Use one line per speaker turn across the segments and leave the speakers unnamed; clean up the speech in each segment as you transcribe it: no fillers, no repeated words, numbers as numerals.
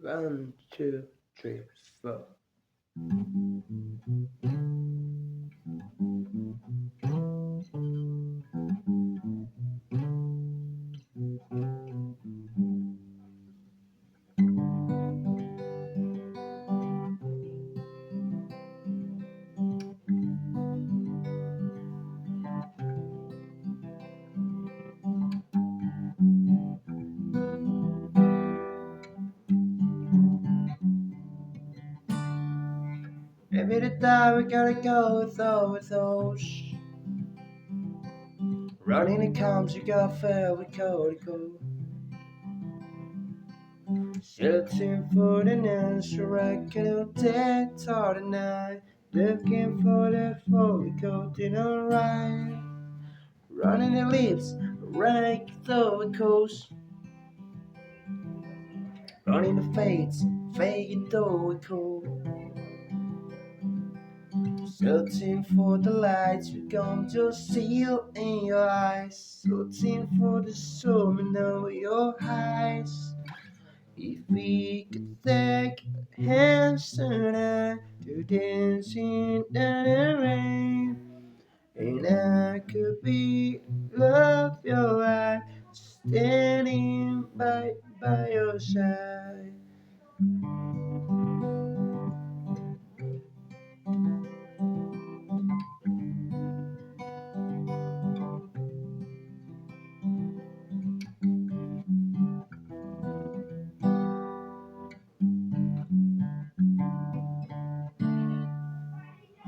One, two, three, four. Every day we gotta go with those. Running it comes, you gotta fail, we go. Searching for the answer, I can take all the night. Looking for the fully coated alright. Running the lips, right through the coast. Running the fades, fade through the cold. Searching for the lights, we come to seal in your eyes. Searching for the summon of your eyes. If we could take hands tonight to dancing in the rain, and I could be love your life, standing by your side.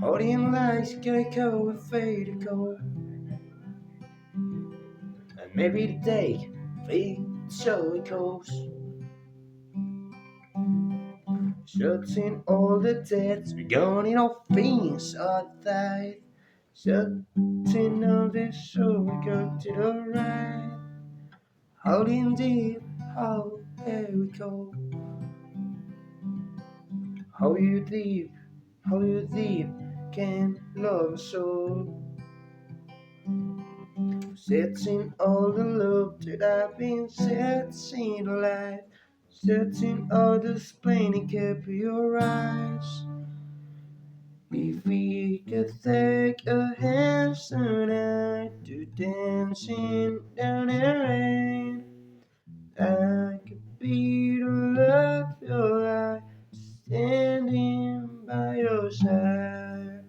Holding lights, gotta go and fade to go, and maybe today fade so it goes. Shutting all the debts, we're going off things all that. Shutting all the show, we go to the right. Holding deep, how here we go. How how you deep can love a soul. Setting all the love that I've been setting alive. Setting all the plain and keep your eyes. If we could take our hands tonight to dancing down the rain, I could be the love your life, standing by your side.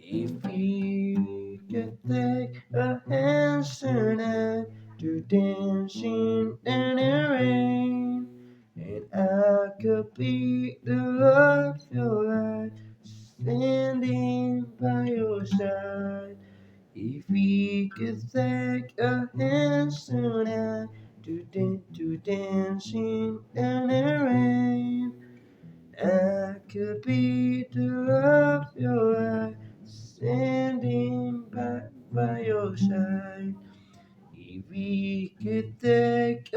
If we could take our hands tonight to dancing in the rain, and I could be the love your life, standing by your side. If we could take our hands tonight to dancing in the rain, I could be the love your life, standing by your side. If we could take